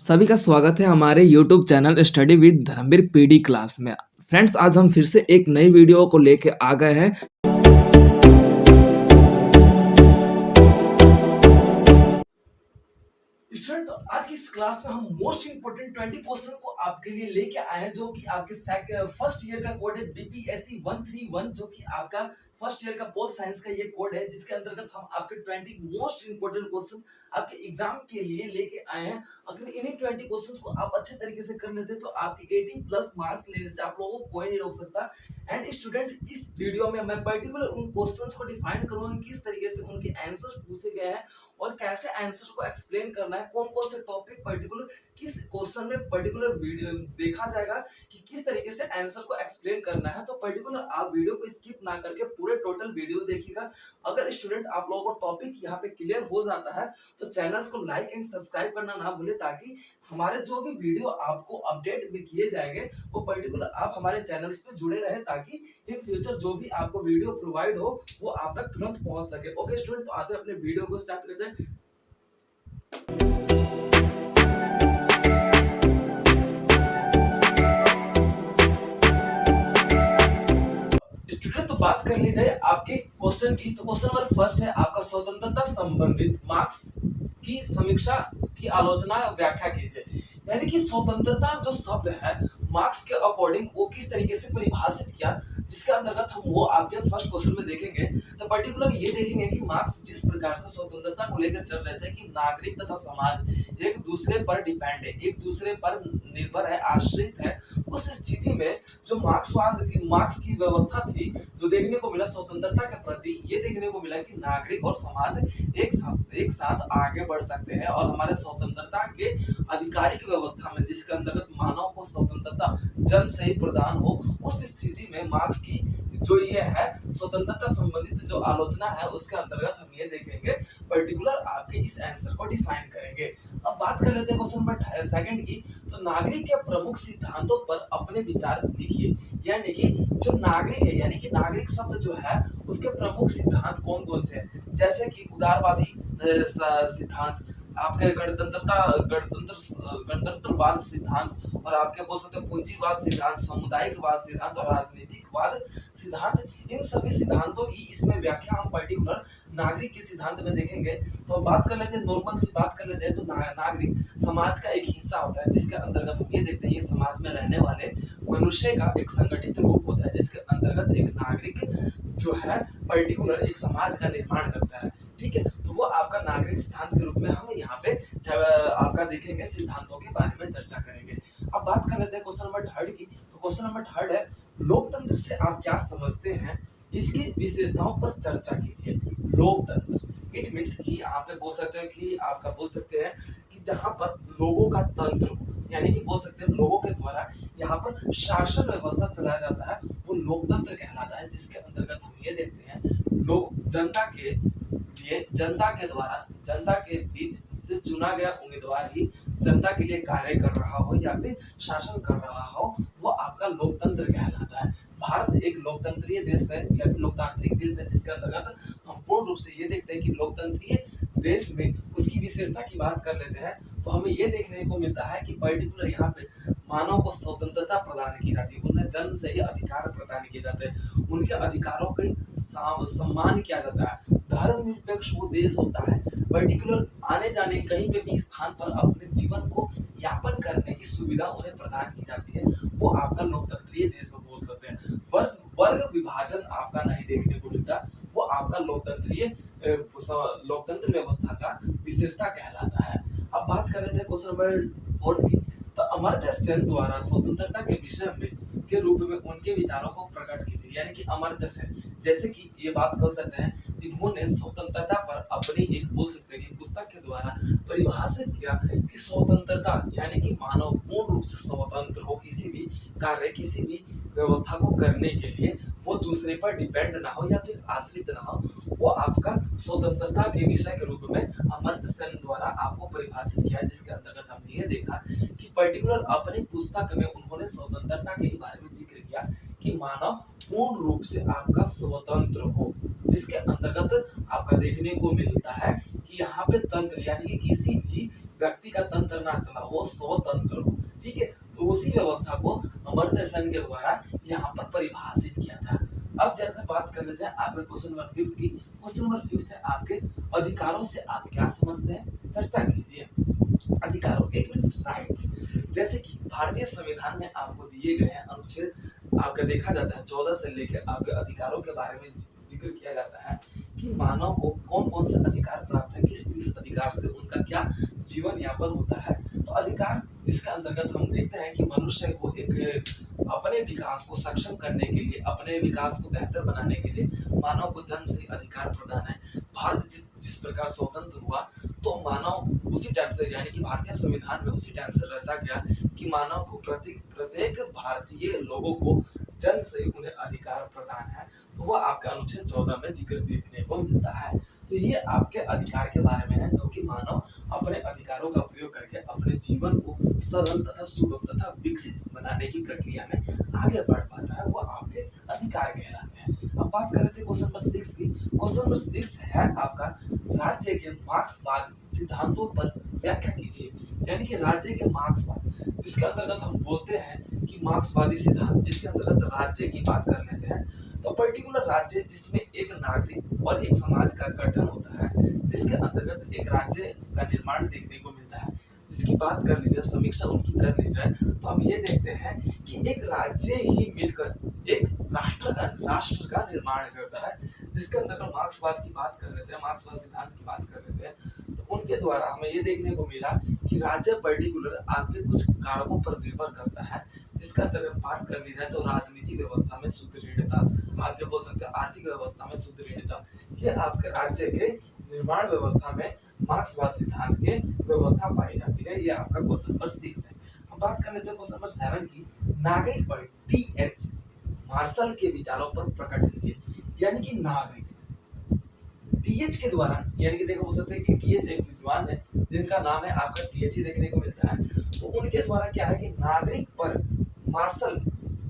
सभी का स्वागत है हमारे YouTube channel study with Dharmveer PD class में। फ्रेंड्स, आज हम फिर से एक नई वीडियो को लेके आ गए हैं। स्टूडेंट, तो आज की इस क्लास में हम मोस्ट इंपोर्टेंट 20 क्वेश्चन को आपके लिए लेके आए हैं, जो कि आपके फर्स्ट ईयर का कोड है BPSC 131, जो कि आपका फर्स्ट ईयर का पोल साइंस का ये कोड है, जिसके अंतर्गत हम आपके 20 मोस्ट इंपोर्टेंट क्वेश्चन आपके एग्जाम के लिए लेके आए हैं। अगर इन्हीं 20 क्वेश्चंस को आप अच्छे तरीके से कर लेते तो आपके 80+ मार्क्स लेने से आप लोगों को कोई नहीं रोक सकता। एंड स्टूडेंट, इस वीडियो में मैं पर्टिकुलर उन क्वेश्चंस को डिफाइन करूंगा कि किस तरीके से उनके आंसर पूछे गए हैं और कैसे आंसर को एक्सप्लेन करना है, कौन कौन से टॉपिक पर्टिकुलर किस क्वेश्चन में पर्टिकुलर वीडियो देखा जाएगा कि किस तरीके से आंसर को एक्सप्लेन करना है। तो पर्टिकुलर आप वीडियो को स्किप ना करके पूरे टोटल वीडियो देखिएगा। अगर स्टूडेंट आप लोगों को टॉपिक यहाँ पे क्लियर हो जाता है तो चैनल को लाइक एंड सब्सक्राइब करना ना भूले, ताकि हमारे जो भी वीडियो आपको अपडेट में किए जाएंगे वो पर्टिकुलर आप हमारे चैनल्स पे जुड़े रहे, ताकि इन फ्यूचर जो भी आपको वीडियो प्रोवाइड हो वो आप तक तुरंत पहुंच सके। ओके स्टूडेंट, तो आते हैं अपने वीडियो को स्टार्ट करते हैं। स्टूडेंट, तो बात कर ली जाए आपके क्वेश्चन की, तो क्वेश्चन नंबर फर्स्ट है आपका स्वतंत्रता संबंधित मार्क्स की समीक्षा की आलोचना और व्याख्या कीजिए। यानी कि स्वतंत्रता जो शब्द है मार्क्स के अकॉर्डिंग वो किस तरीके से परिभाषित किया, जिसके अंतर्गत हम वो आपके फर्स्ट क्वेश्चन में देखेंगे। तो पर्टिकुलर ये देखेंगे कि मार्क्स जिस प्रकार से स्वतंत्रता को लेकर चल रहे थे कि नागरिक तथा समाज एक दूसरे पर डिपेंड है, एक दूसरे पर निर्भर है, आश्रित है, उस स्थिति में जो मार्क्स की व्यवस्था थी, जो देखने को मिला स्वतंत्रता के प्रति, ये देखने को मिला कि नागरिक और समाज एक साथ आगे बढ़ सकते हैं और हमारे स्वतंत्रता के आधिकारिक व्यवस्था में, जिसके अंतर्गत मानव को स्वतंत्रता जन्म से ही प्रदान हो, उस स्थिति में मार्क्स की जो ये है स्वतंत्रता संबंधित जो आलोचना है, उसके अंतर्गत हम ये देखेंगे पर्टिकुलर आपके इस आंसर को डिफाइन करेंगे। अब बात कर लेते हैं क्वेश्चन नंबर सेकंड की। तो नागरिक के प्रमुख सिद्धांतों पर अपने विचार लिखिए। यानी कि जो नागरिक है, यानी कि नागरिक शब्द जो है उसके प्रमुख सिद्धांत कौन कौन से हैं, जैसे कि उदारवादी सिद्धांत, आपके गणतंत्रवाद सिद्धांत, और आपके बोल सकते हैं पूंजीवाद सिद्धांत, सामुदायिकवाद सिद्धांत और राजनीतिकवाद सिद्धांत। इन सभी सिद्धांतों की इसमें व्याख्या हम पर्टिकुलर नागरिक के सिद्धांत में देखेंगे। तो हम बात कर लेते हैं, नॉर्मल सी बात कर लेते हैं। तो नागरिक समाज का एक हिस्सा होता है, जिसके अंतर्गत हम ये देखते हैं ये समाज में रहने वाले मनुष्य का एक संगठित रूप होता है, जिसके अंतर्गत एक नागरिक जो है पर्टिकुलर एक समाज का निर्माण करता है। ठीक है, तो वो आपका नागरिक सिद्धांत के रूप में हम यहाँ पे आपका देखेंगे, सिद्धांतों के बारे में चर्चा करेंगे। अब बात कर लेते हैं क्वेश्चन नंबर थर्ड की। तो क्वेश्चन नंबर थर्ड है लोकतंत्र से आप क्या समझते हैं, इसकी विशेषताओं पर चर्चा कीजिए। लोकतंत्र इट मीन्स कि आप बोल सकते हैं कि आपका बोल सकते हैं कि जहाँ पर लोगों का तंत्र हो, यानी कि बोल सकते हैं लोगों के द्वारा यहाँ पर शासन व्यवस्था चलाया जाता है, वो लोकतंत्र कहलाता है। जिसके अंतर्गत हम ये देखते हैं लोग जनता के लिए, जनता के द्वारा, जनता के बीच से चुना गया उम्मीदवार ही जनता के लिए कार्य कर रहा हो या फिर शासन कर रहा हो, वो आपका लोकतंत्र कहलाता है। भारत एक लोकतंत्रीय देश है या फिर लोकतांत्रिक देश है, जिसके अंतर्गत हम पूर्ण रूप से ये देखते हैं कि लोकतंत्रीय देश में उसकी विशेषता की बात कर लेते हैं तो हमें ये देखने को मिलता है कि पर्टिकुलर यहाँ पे मानव को स्वतंत्रता प्रदान की जाती है, उन्हें जन्म से ही अधिकार प्रदान किए जाते हैं, उनके अधिकारों का सम्मान किया जाता है, धर्मनिरपेक्ष वो देश होता है, पर्टिकुलर आने जाने कहीं पे भी स्थान पर अपने जीवन को यापन करने की सुविधा उन्हें प्रदान की जाती है, वो आपका लोकतंत्रीय देश बोल सकते हैं। वर्ग विभाजन आपका नहीं देखने को मिलता, वो आपका लोकतंत्र व्यवस्था का विशेषता कहलाता है। अब बात कर रहे थे क्वेश्चन नंबर फोर्थ की। तो अमर्त्य सेन द्वारा स्वतंत्रता के विषय में के रूप में उनके विचारों को प्रकट कीजिए। यानी कि अमर्त्य सेन, जैसे कि ये बात कर सकते हैं, इन्होंने स्वतंत्रता पर अपनी एक बोल सकते हैं कि पुस्तक के द्वारा परिभाषित किया कि स्वतंत्रता यानी कि मानव पूर्ण रूप से स्वतंत्र हो, किसी भी कार्य, किसी भी व्यवस्था को करने के लिए वो दूसरे पर डिपेंड ना हो या फिर आश्रित ना हो, वो आपका स्वतंत्रता के विषय के रूप में अमर्त्य सेन द्वारा आपको परिभाषित किया। जिसके अंतर्गत हमने ये देखा कि पर्टिकुलर अपनी पुस्तक में उन्होंने स्वतंत्रता के बारे में जिक्र किया कि मानव पूर्ण रूप से आपका स्वतंत्र हो, जिसके अंतर्गत आपका देखने को मिलता है कि यहाँ पे तंत्र यानी कि किसी भी व्यक्ति का तंत्र ना चला, वो स्वतंत्र हो। ठीक है, तो उसी व्यवस्था को अमर्त्य सेन के द्वारा यहाँ पर परिभाषित किया था। अब जैसे बात कर लेते हैं आपके क्वेश्चन नंबर 5 की। क्वेश्चन नंबर 5 है आपके अधिकारों से आप क्या समझते हैं, चर्चा कीजिए। अधिकारों, इट मींस राइट्स। जैसे कि भारतीय संविधान में आपको दिए गए हैं अनुच्छेद आपका देखा जाता है 14 से लेकर आपके अधिकारों के बारे में जिक्र किया जाता है कि मानव को कौन कौन से अधिकार प्राप्त है, किस किस अधिकार से उनका क्या जीवन यापन होता है। तो अधिकार जिसके अंतर्गत हम देखते हैं कि मनुष्य को एक अपने विकास को सक्षम करने के लिए, अपने विकास को बेहतर बनाने के लिए मानव को जन्म से अधिकार प्रदान है। भारत जिस प्रकार स्वतंत्र हुआ तो मानव उसी टाइम से, यानी कि भारतीय संविधान में उसी टाइम से रचा गया कि मानव को प्रत्येक भारतीय लोगों को जन्म से ही उन्हें अधिकार प्रदान है। तो वह आपका अनुच्छेद 14 में जिक्र देखने को मिलता है। तो ये आपके अधिकार के बारे में है, जो कि मानव अपने अधिकारों का प्रयोग करके अपने जीवन को सरल तथा सुगम तथा विकसित बनाने की प्रक्रिया में आगे बढ़ पाता है, वो आपके अधिकार कहलाते हैं। अब बात कर रहे थे क्वेश्चन नंबर 6 की। क्वेश्चन नंबर 6 है आपका राज्य के मार्क्सवादी सिद्धांतों पर व्याख्या कीजिए। यानी कि राज्य के मार्क्सवाद, जिसके अंतर्गत हम बोलते हैं कि मार्क्सवादी सिद्धांत, जिसके अंतर्गत राज्य की बात कर लेते हैं, तो पर्टिकुलर राज्य जिसमें एक नागरिक और एक समाज का गठन होता है, जिसके अंतर्गत एक राज्य का निर्माण देखने को मिलता है। जिसकी बात कर लीजिए, समीक्षा उनकी कर लीजिए, तो हम ये देखते हैं कि एक राज्य ही मिलकर एक राष्ट्र का निर्माण करता है। जिसके अंतर्गत मार्क्सवाद की बात कर लेते हैं, मार्क्सवाद सिद्धांत की बात कर लेते हैं, तो उनके द्वारा हमें ये देखने को मिला कि राज्य पर्टिकुलर आपके कुछ कारकों पर निर्भर करता है। जिसका अंतर्गत बात कर ली जाए तो राजनीतिक व्यवस्था में सुदृढ़ता, आपके बोल सकते हैं आर्थिक व्यवस्था में सुदृढ़ता, ये आपके राज्य के निर्माण व्यवस्था में मार्क्सवाद सिद्धांत के व्यवस्था पाई जाती है। ये आपका क्वेश्चन नंबर 6 है। अब बात कर लेते हैं क्वेश्चन नंबर 7 की। नागरिक पर टी.एच. मार्शल के विचारों पर प्रकट कीजिए। यानी कि नागरिक टीएच के द्वारा, यानी कि देखो हो सकता है कि टीएच एक विद्वान है जिनका नाम है आपका टीएच ही देखने को मिलता है। तो उनके द्वारा क्या है कि नागरिक पर मार्शल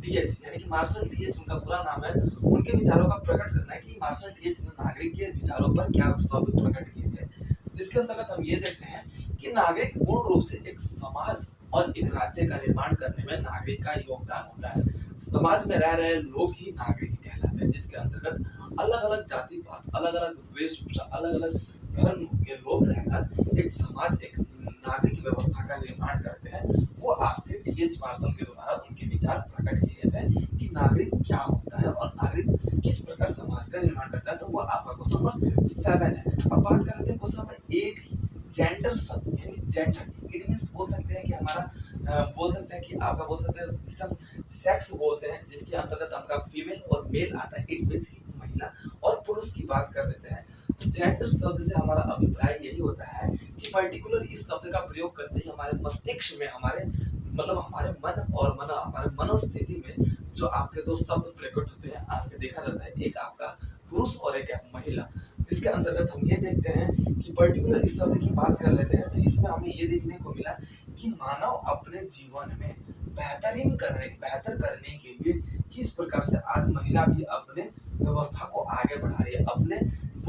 टीएच, यानी कि मार्शल टीएच उनका पूरा नाम है, उनके विचारों का प्रकट करना है कि मार्शल टीएच ने नागरिक के विचारों पर क्या शब्द प्रकट किए थे। जिसके अंतर्गत हम ये देखते हैं कि नागरिक पूर्ण रूप से एक समाज और एक राज्य का निर्माण करने में नागरिक का योगदान होता है। समाज में रह रहे लोग ही नागरिक कहलाते हैं, जिसके अंतर्गत अलग अलग जाति पात, अलग अलग वेशभूषा, अलग अलग धर्म के लोग रहकर एक समाज, एक नागरिक व्यवस्था का निर्माण करते हैं। वो आपके टीएच मार्शल के द्वारा उनके विचार प्रकट किए गए थे कि नागरिक क्या होता है और नागरिक किस प्रकार समाज का निर्माण करता है। तो वो आपका क्वेश्चन नंबर 7 है। अब बात कर लेते हैं क्वेश्चन नंबर 8 की। जेंडर शब्द, यानी कि जेंडर इट मींस बोल सकते हैं कि हमारा बोल सकते हैं कि आपका बोल सकते हैं जिसे हम सेक्स बोलते हैं, जिसके अंतर्गत आपका फीमेल और मेल आता है। इट मींस की महिला और पुरुष की बात कर लेते हैं। तो जेंडर शब्द से हमारा अभिप्राय यही होता है कि पर्टिकुलर इस शब्द का प्रयोग करते ही हमारे मस्तिष्क में, हमारे मतलब हमारे मन और हमारे मनोस्थिति में जो आपके दो शब्द प्रकट होते हैं, आपके देखा जाता है एक आपका पुरुष और एक महिला। जिसके अंतर्गत हम ये देखते हैं कि पर्टिकुलर इस शब्द की बात कर लेते हैं, तो इसमें हमें ये देखने को मिला कि मानव अपने जीवन में बेहतर करने के लिए किस प्रकार से आज महिला भी अपने व्यवस्था को आगे बढ़ा रही है, अपने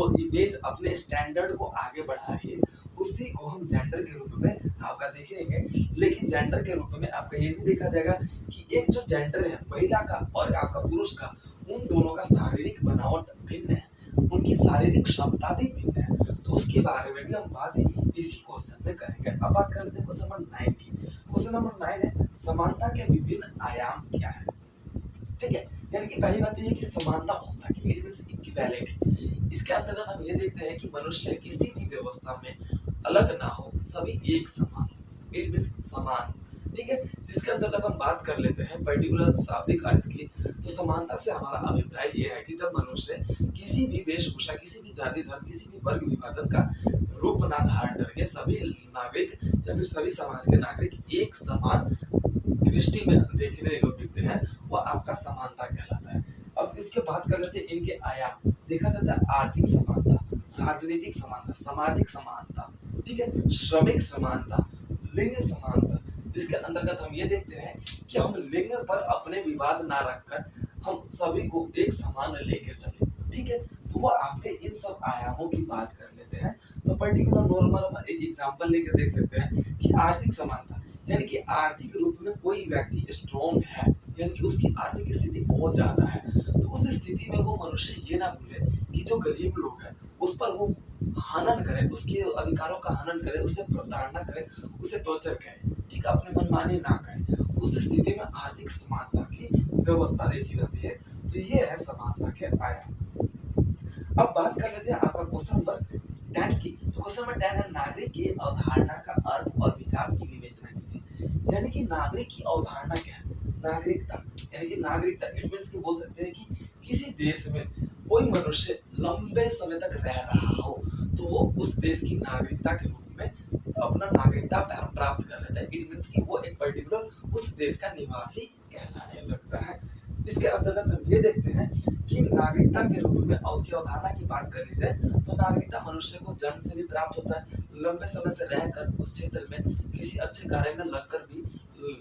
इमेज, अपने स्टैंडर्ड को आगे बढ़ा रही है। उसी को हम जेंडर के रूप में आपका देखेंगे। लेकिन जेंडर के रूप में आपका ये भी देखा जाएगा कि एक जो जेंडर है महिला का और आपका पुरुष का, उन दोनों का शारीरिक बनावट भिन्न है, उनकी शारीरिक क्षमता भी भिन्न है। तो उसके बारे में भी हम बात इसी क्वेश्चन में करेंगे। अब बात कर लेते हैं क्वेश्चन नंबर 9 की। क्वेश्चन नंबर 9 है समानता के विभिन्न आयाम क्या है। ठीक है, यानी कि पहली बात तो ये कि समानता होता है, इट मींस इक्वालिटी। इसके अंतर्गत हम ये देखते हैं कि मनुष्य किसी भी व्यवस्था में अलग ना हो, सभी एक समान, इट मींस समान। ठीक है, जिसके अंतर्गत हम बात कर लेते हैं पर्टिकुलर शाब्दिक अर्थ की। तो समानता से हमारा अभिप्राय ये है कि जब मनुष्य किसी भी वेशभूषा, किसी भी जाति धर्म, किसी भी वर्ग विभाजन का रूप ना धारण करके सभी नागरिक या फिर सभी समाज के नागरिक एक समान दृष्टि में देखने को मिलते हैं, वो आपका समानता कहलाता है। अब इसके बात कर लेते हैं इनके आयाम। देखा जाता है आर्थिक समानता, राजनीतिक समानता, सामाजिक समानता, ठीक है, श्रमिक समानता, लिंग समानता। जिसके अंतर्गत हम ये देखते हैं कि हम लिंग पर अपने विवाद ना रखकर हम सभी को एक समान लेकर चले। ठीक है, तो वो आपके इन सब आयामों की बात कर लेते हैं। तो तो पर्टिकुलर नॉर्मल हम एक एग्जांपल लेकर देख सकते हैं कि आर्थिक समानता, यानी कि आर्थिक रूप में कोई व्यक्ति स्ट्रॉन्ग है, यानी कि उसकी आर्थिक स्थिति बहुत ज्यादा है, तो उस स्थिति में वो मनुष्य ये ना भूले कि जो गरीब लोग हैं उस पर वो हनन करे, उसके अधिकारों का हनन करे, उससे प्रताड़ना करे, उसे टॉर्चर करे, ठीक है, अपने मनमानी ना करे। उस स्थिति में आर्थिक समानता की व्यवस्था देखी जाती है। तो ये है समानता के आयाम। अब बात कर लेते हैं आपका क्वेश्चन नंबर 10 की। तो क्वेश्चन नंबर 10 है, नागरिक की अवधारणा का अर्थ और विकास की विवेचना कीजिए। यानी कि नागरिक की अवधारणा क्या है? नागरिकता, यानी कि नागरिकता इट मींस कि बोल सकते हैं कि किसी देश में कोई मनुष्य लंबे समय तक रह रहा हो तो वो उस देश की नागरिकता के रूप में अपना नागरिकता प्राप्त कर लेता है। इट मींस कि वो एक पर्टिकुलर उस देश का निवासी कहलाने लगता है। इसके अंतर्गत हम ये देखते हैं कि नागरिकता के रूप में और उसकी अवधारणा की बात कर ली जाए तो नागरिकता मनुष्य को जन्म से भी प्राप्त होता है, लंबे समय से रहकर उस क्षेत्र में किसी अच्छे कार्य में लगकर भी,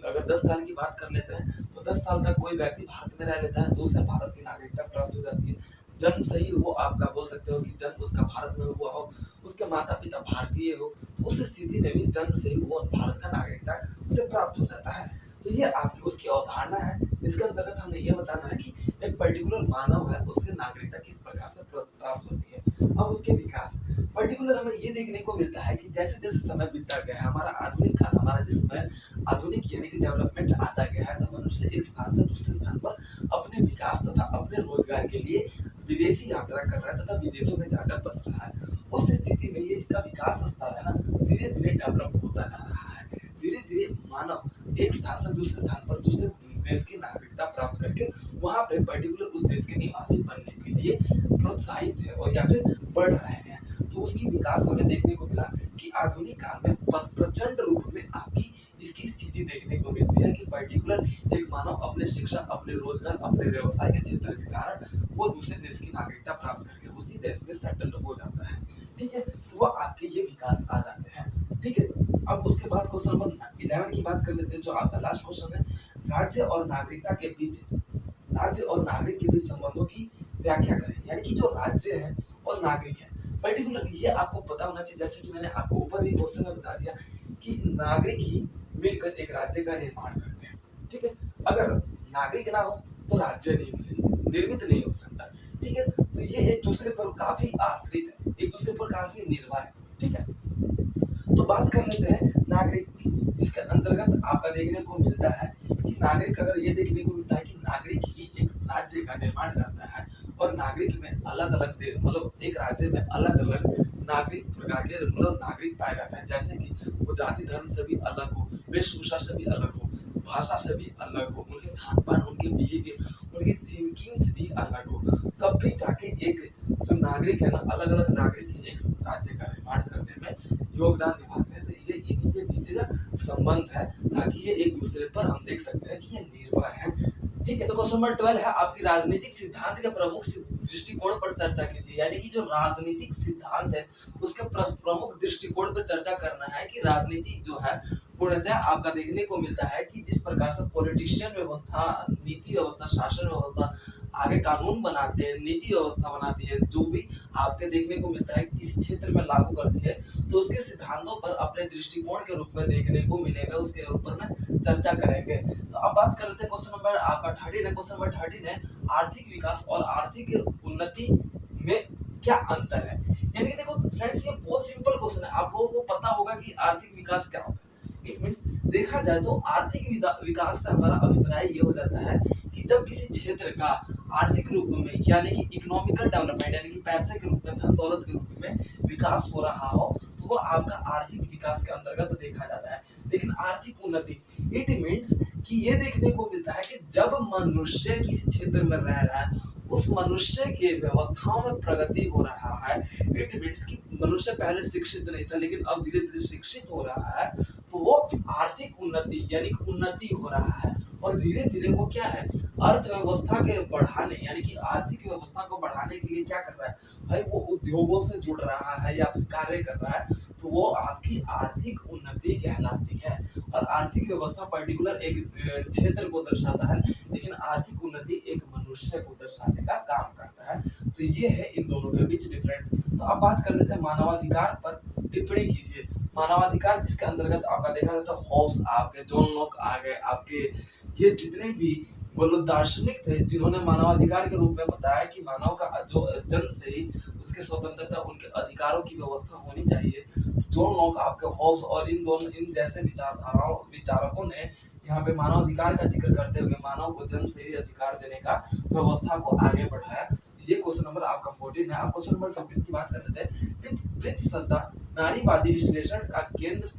अगर 10 साल की बात कर लेते हैं तो 10 साल तक कोई व्यक्ति भारत में रह लेता है तो उसे भारत की नागरिकता प्राप्त हो जाती है। जन्म से ही वो आपका बोल सकते हो कि जन्म उसका भारत में हुआ हो, उसके माता पिता भारतीय हो, तो उस स्थिति में भी जन्म से ही वो भारत का नागरिकता उसे प्राप्त हो जाता है। तो ये आपकी उसकी अवधारणा है। इसके अंतर्गत हमें ये बताना है कि एक पर्टिकुलर मानव है उससे नागरिकता किस प्रकार से प्राप्त होती है। अब उसके विकास पर्टिकुलर हमें ये देखने को मिलता है कि जैसे जैसे समय बीतता गया है, हमारा आधुनिक काल, हमारा जिसमें आधुनिक यानी कि डेवलपमेंट आता गया है, तो मनुष्य एक स्थान से दूसरे स्थान पर अपने विकास तथा अपने रोजगार के लिए विदेशी यात्रा कर रहा है तथा विदेशों में जाकर बस रहा है। उस स्थिति में ये इसका विकास स्तर है ना धीरे धीरे डेवलप होता जा रहा है। धीरे धीरे मानव एक स्थान से दूसरे स्थान पर दूसरे देश की नागरिकता प्राप्त करके वहां पे पर्टिकुलर उस देश के निवासी बनने के लिए प्रोत्साहित है और या फिर बढ़ रहे हैं। तो उसकी विकास हमें देखने को मिला कि आधुनिक काल में प्रचंड रूप में आपकी इसकी स्थिति देखने को मिलती है कि पर्टिकुलर एक मानव अपने शिक्षा, अपने रोजगार, अपने व्यवसाय के क्षेत्र के कारण वो दूसरे देश की नागरिकता प्राप्त करके उसी देश में सेटल हो जाता है। ठीक है, तो वो आपके ये विकास आ जाते हैं। ठीक है, अब उसके बाद क्वेश्चन नंबर 11 की बात कर लेते हैं, जो आपका लास्ट क्वेश्चन है। राज्य और नागरिकता के बीच, राज्य और नागरिक के बीच संबंधों की व्याख्या करें। यानी कि जो राज्य है और नागरिक है, पर्टिकुलर ये आपको पता होना चाहिए, जैसे कि मैंने आपको ऊपर भी क्वेश्चन में बता दिया कि नागरिक ही मिलकर एक राज्य का निर्माण करते हैं। ठीक है, अगर नागरिक ना हो तो राज्य निर्मित नहीं हो सकता। ठीक है, तो ये एक दूसरे पर काफी आश्रित है, एक दूसरे पर काफी निर्भर है। ठीक है, तो बात कर लेते हैं नागरिक की, जिसके अंतर्गत आपका देखने को मिलता है कि नागरिक, अगर ये देखने को मिलता है कि नागरिक ही एक राज्य का निर्माण करता है और नागरिक में अलग अलग मतलब एक राज्य में अलग अलग नागरिक प्रकार के मतलब नागरिक पाए जाते हैं, जैसे कि वो जाति धर्म से भी अलग हो, वेशभूषा से भी अलग हो, भाषा से भी अलग हो, उनके खान पान, उनके बिहेवियर, उनकी थिंकिंग से भी अलग हो, तब भी जाके एक जो नागरिक है ना, अलग अलग नागरिक एक राज्य का निर्माण करने में योगदान निभाते हैं। तो ये इन्हीं के बीच का संबंध है, ताकि ये एक दूसरे पर हम देख सकते हैं कि ये निर्भर है। ठीक है, तो क्वेश्चन नंबर 12 है आपकी राजनीतिक सिद्धांत के प्रमुख दृष्टिकोण पर चर्चा कीजिए। यानी कि जो राजनीतिक सिद्धांत है उसके प्रमुख दृष्टिकोण पर चर्चा करना है कि राजनीति जो है पूर्णतः आपका देखने को मिलता है कि जिस प्रकार से पॉलिटिशियन व्यवस्था, नीति व्यवस्था, शासन व्यवस्था, आगे कानून बनाते हैं, नीति व्यवस्था बनाती है, जो भी आपके देखने को मिलता है किसी क्षेत्र में लागू करती है, तो उसके सिद्धांतों पर अपने दृष्टिकोण के रूप में देखने को मिलेगा, उसके ऊपर में चर्चा करेंगे। तो अब बात कर लेते हैं क्वेश्चन नंबर आपका 13 है। क्वेश्चन नंबर 13 है, आर्थिक विकास और आर्थिक उन्नति में क्या अंतर है। यानी कि देखो फ्रेंड्स, ये बहुत सिंपल क्वेश्चन है, आप लोगों को पता होगा कि आर्थिक विकास क्या होता है। इट मींस देखा जाए तो आर्थिक विकास से हमारा अभिप्राय ये हो जाता है कि जब किसी क्षेत्र का आर्थिक रूप में यानी कि इकोनॉमिकल डेवलपमेंट यानी कि पैसे के रूप में, धन दौलत के रूप में विकास हो रहा हो, तो वो आपका आर्थिक विकास के अंतर्गत देखा जाता है। लेकिन आर्थिक उन्नति इट मीन्स कि ये देखने को मिलता है कि जब मनुष्य किसी क्षेत्र में रह रहा है, उस मनुष्य के व्यवस्थाओं में प्रगति हो रहा है। इट मीन्स कि मनुष्य पहले शिक्षित नहीं था, लेकिन अब धीरे धीरे शिक्षित हो रहा है, तो वो आर्थिक उन्नति यानी उन्नति हो रहा है और धीरे धीरे वो क्या है, अर्थव्यवस्था के बढ़ाने यानी कि आर्थिक व्यवस्था को बढ़ाने के लिए क्या कर रहा है भाई, वो उद्योगों से जुड़ रहा है या फिर कार्य कर रहा है, तो वो आपकी आर्थिक उन्नति कहलाती है। और आर्थिक व्यवस्था पर्टिकुलर एक क्षेत्र को दर्शाता है, लेकिन आर्थिक उन्नति एक मनुष्य को दर्शाने का काम करता है। तो ये है इन दोनों के बीच डिफरेंट। तो अब बात कर लेते हैं मानवाधिकार पर, टिप्पणी कीजिए। मानवाधिकार जिसके अंतर्गत आपका देखा जाता है हॉब्स, आपके जॉन लॉक आ गए, आपके ये जितने भी बोलो दार्शनिक थे जिन्होंने मानवाधिकार के रूप में बताया कि मानव का जो जन्म से ही उसके स्वतंत्रता, उनके अधिकारों की व्यवस्था होनी चाहिए। तो जॉन लॉक, आपके हॉब्स और इन जैसे विचारकों ने यहाँ पे मानवाधिकार का जिक्र करते हुए मानव को जन्म से ही अधिकार देने का व्यवस्था को आगे बढ़ाया। तो ये क्वेश्चन नंबर आपका 14 है। आप क्वेश्चन नंबर 15 की बात कर लेते हैं। वृत्तसत्ता नारीवादी विश्लेषण का केंद्र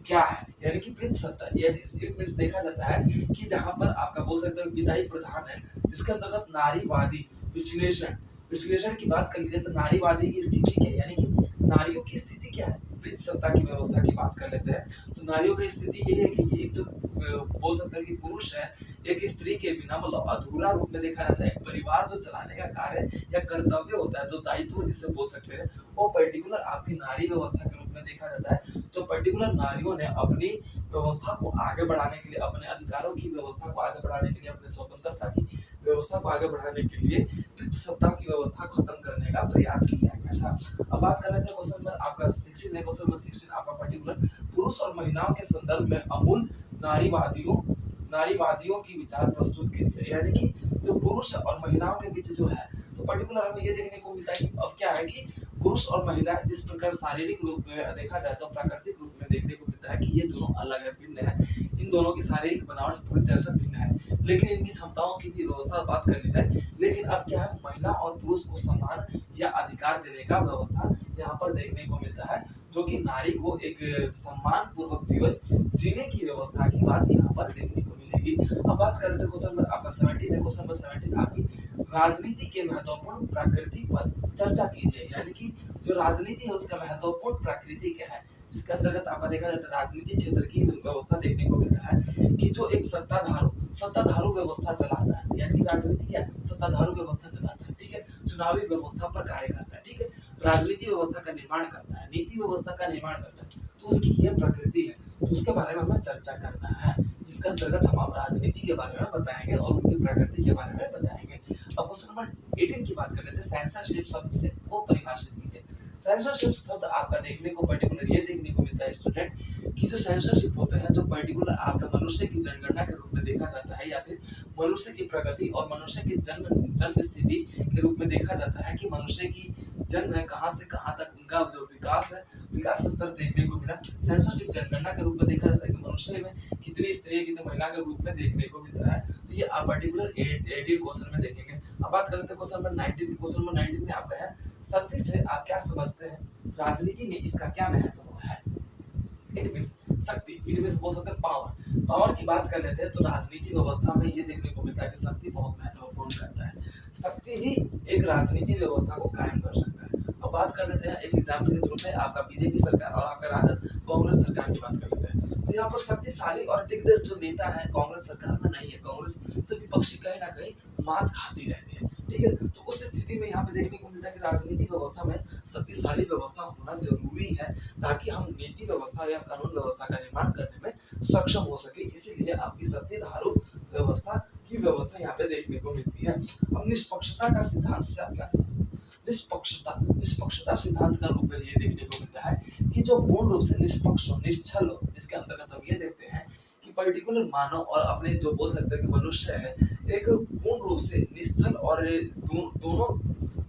क्या है, यानी कि वृत्तसत्ता इट मींस देखा जाता है कि जहां पर आपका बोल सकते हो विधायी प्रधान है, जिसके अंतर्गत नारीवादी विश्लेषण की बात कर लीजिए तो नारीवादी की स्थिति क्या है, यानी कि नारियों की स्थिति क्या है, वृत्तसत्ता की व्यवस्था की बात कर लेते हैं। तो नारियों की स्थिति ये है कि एक जो बोल सकते हैं कि पुरुष है, एक स्त्री के बिना मतलब अधूरा रूप में देखा जाता है। एक परिवार जो चलाने का कार्य या कर्तव्य होता है, जो दायित्व जिसे बोल सकते हैं, वो पर्टिकुलर आपकी नारी व्यवस्था के रूप में देखा जाता है। जो पर्टिकुलर नारियों ने अपनी व्यवस्था को आगे बढ़ाने के लिए, अपने अधिकारों की व्यवस्था को आगे बढ़ाने के लिए, अपने स्वतंत्रता की व्यवस्था को आगे बढ़ाने के लिए वृत्तसत्ता की व्यवस्था खत्म करने का प्रयास किया गया था। अब बात कर लेते हैं क्वेश्चन नंबर आपका 16 है। क्वेश्चन नंबर 16 आपका पर्टिकुलर पुरुष और महिलाओं के संदर्भ में अमूल नारीवादियों की विचार प्रस्तुत कीजिए, यानी कि जो पुरुष और महिलाओं के बीच जो है, तो पर्टिकुलर हमें ये देखने को मिलता है कि अब क्या है कि पुरुष और महिला जिस प्रकार शारीरिक रूप में देखा जाए तो प्राकृतिक रूप में देखने को मिलता है कि ये दोनों अलग है, भिन्न है। इन दोनों की शारीरिक बनावट पूरी तरह से भिन्न है, लेकिन इनकी क्षमताओं की भी व्यवस्था बात कर ली जाए, लेकिन अब क्या है, महिला और पुरुष को सम्मान या अधिकार देने का व्यवस्था यहाँ पर देखने को मिलता है, जो कि नारी को एक सम्मान पूर्वक जीवन जीने की व्यवस्था की बात यहाँ पर देखने को मिलेगी। अब बात कर लेते हैं क्वेश्चन नंबर आपका 17 है। क्वेश्चन नंबर 17 आपकी राजनीति के महत्वपूर्ण प्रकृति पर चर्चा कीजिए, यानी कि जो राजनीति है उसका महत्वपूर्ण प्रकृति क्या है, जिसके अंतर्गत आपका देखा जाता है राजनीति क्षेत्र की व्यवस्था देखने को मिलता है कि जो एक सत्ताधारू व्यवस्था चलाता है, यानी कि राजनीति क्या है, सत्ताधारू व्यवस्था चलाता है, ठीक है, चुनावी व्यवस्था पर कार्य करता है, ठीक है, राजनीति व्यवस्था का निर्माण करता है, नीति व्यवस्था का निर्माण करता है, तो उसकी ये प्रकृति है, तो उसके बारे में हमें चर्चा करना है, जिसके अंतर्गत हम राजनीति के बारे में बताएंगे और उनकी प्रकृति के बारे में बताएंगे। अब क्वेश्चन नंबर 18 की बात कर लेते हैं। सेंसरशिप शब्द से को परिभाषित कीजिए। सेंसरशिप शब्द आपका देखने को पर्टिकुलर ये देखने को मिलता है स्टूडेंट कि जो सेंसरशिप होता है, जो पर्टिकुलर आपका मनुष्य की जनगणना के रूप में देखा जाता है, या फिर मनुष्य की प्रगति और मनुष्य की जन्म स्थिति के रूप में देखा जाता है कि मनुष्य की जन्म है कहाँ से कहाँ तक, उनका जो विकास है, विकास स्तर देखने को मिला। सेंसरशिप जनगणना के रूप में देखा जाता है कि मनुष्य में कितनी स्त्री कितनी महिला के रूप में देखने को मिलता है। तो ये आप पर्टिकुलर 18 क्वेश्चन में देखेंगे। अब बात कर लेते हैं क्वेश्चन नंबर 19। क्वेश्चन नंबर 19 में आपका है शक्ति से आप क्या समझते हैं, राजनीति में इसका क्या महत्व है। इट मींस शक्ति, इट मींस बोल सकते हैं पावर की बात कर लेते हैं तो राजनीति व्यवस्था में ये देखने को मिलता है कि शक्ति बहुत महत्वपूर्ण करता है। शक्ति ही एक राजनीति व्यवस्था को कायम कर सकता है। अब बात कर लेते हैं एक एग्जाम्पल के थ्रू में आपका बीजेपी सरकार और आपका कांग्रेस सरकार की बात कर लेते हैं। तो यहाँ पर शक्तिशाली और दिग्गज जो नेता है कांग्रेस सरकार में नहीं है, कांग्रेस तो विपक्षी कहीं ना कहीं मात खाती रहती है, ठीक है। तो उस स्थिति में यहाँ पे देखने को मिलता है कि राजनीतिक व्यवस्था में शक्तिशाली व्यवस्था होना जरूरी है, ताकि हम नीति व्यवस्था या कानून व्यवस्था का निर्माण करने में सक्षम हो सके। इसीलिए आपकी शक्तिधारू व्यवस्था की व्यवस्था यहाँ पे देखने को मिलती है। अब निष्पक्षता का सिद्धांत से आप क्या समझते हैं। निष्पक्षता सिद्धांत का रूप में ये देखने को मिलता है कि जो पूर्ण रूप से निष्पक्ष हो, निश्चल हो, जिसके अंतर्गत हम ये देखते हैं कि पर्टिकुलर मानव और अपने जो बोल सकते हैं कि मनुष्य है, एक पूर्ण रूप से निश्चल और दोनों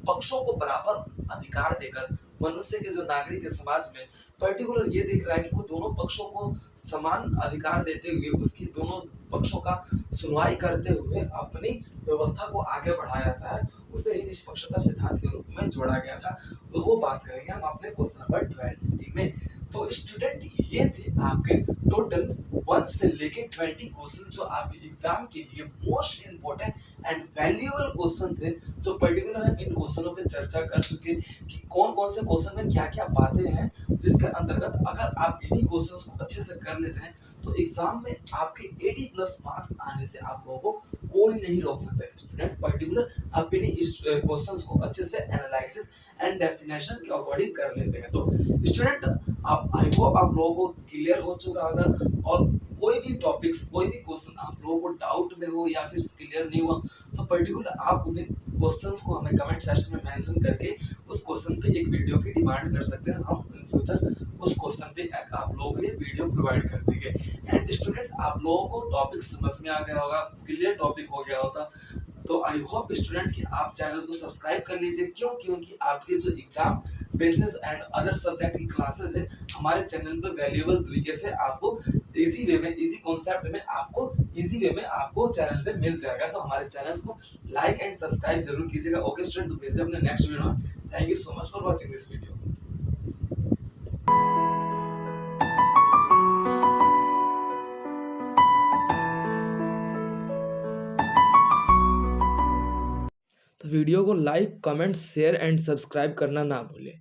पक्षों को बराबर अधिकार देकर मनुष्य के जो नागरिक है समाज में पर्टिकुलर ये देख रहा है कि वो दोनों पक्षों को समान अधिकार देते हुए उसकी दोनों पक्षों का सुनवाई करते हुए अपनी व्यवस्था को आगे बढ़ाया जाता है, उसे ही निष्पक्षता सिद्धांत के रूप में जोड़ा गया था। तो वो बात करेंगे हम अपने क्वेश्चन नंबर 20 में। तो स्टूडेंट ये थे आपके टोटल 1 से लेके 20 क्वेश्चन जो आपके एग्जाम के लिए most important and valuable question थे, जो पर्टिकुलर हम इन क्वेश्चनों पे चर्चा कर चुके कि कौन कौन से क्वेश्चन में क्या क्या बातें हैं, जिसके अंतर्गत अगर आप इन्हीं क्वेश्चंस को अच्छे से कर लेते हैं तो एग्जाम में आपके 80+ मार्क्स आने से आप लोगों को कोई नहीं रोक सकता है स्टूडेंट पर्टिकुलर अपने इस क्वेश्चंस को अच्छे से एनालिसिस एंड डेफिनेशन के अकॉर्डिंग कर लेते हैं। तो स्टूडेंट आप आई होप आप लोगों को क्लियर हो चुका होगा, और कोई भी टॉपिक्स कोई भी क्वेश्चन आप लोगों को डाउट में हो या फिर क्लियर नहीं हुआ तो पर्टिकुलर आप उन्हें क्वेश्चंस को हमें कमेंट सेक्शन में मेंशन करके उस क्वेश्चन पे एक वीडियो की डिमांड कर सकते हैं। हम इन फ्यूचर उस क्वेश्चन पे आप लोगों के लिए वीडियो प्रोवाइड कर देंगे। एंड स्टूडेंट आप लोगों को टॉपिक समझ में आ गया होगा, क्लियर टॉपिक हो गया होगा, तो आई होप स्टूडेंट कि आप चैनल को सब्सक्राइब कर लीजिए। क्यों? क्योंकि आपके जो exam basis and other subject की क्लासेस है हमारे चैनल पर वैल्यूएबल तरीके से आपको इजी वे में, इजी कॉन्सेप्ट में आपको इजी वे में आपको चैनल पे मिल जाएगा। तो हमारे चैनल को लाइक एंड सब्सक्राइब जरूर कीजिएगा। ओके स्टूडेंट, तो मिलते हैं अपने नेक्स्ट वीडियो में। Thank you so much for watching this video. तो वीडियो को like, comment, share and subscribe करना ना भूलें।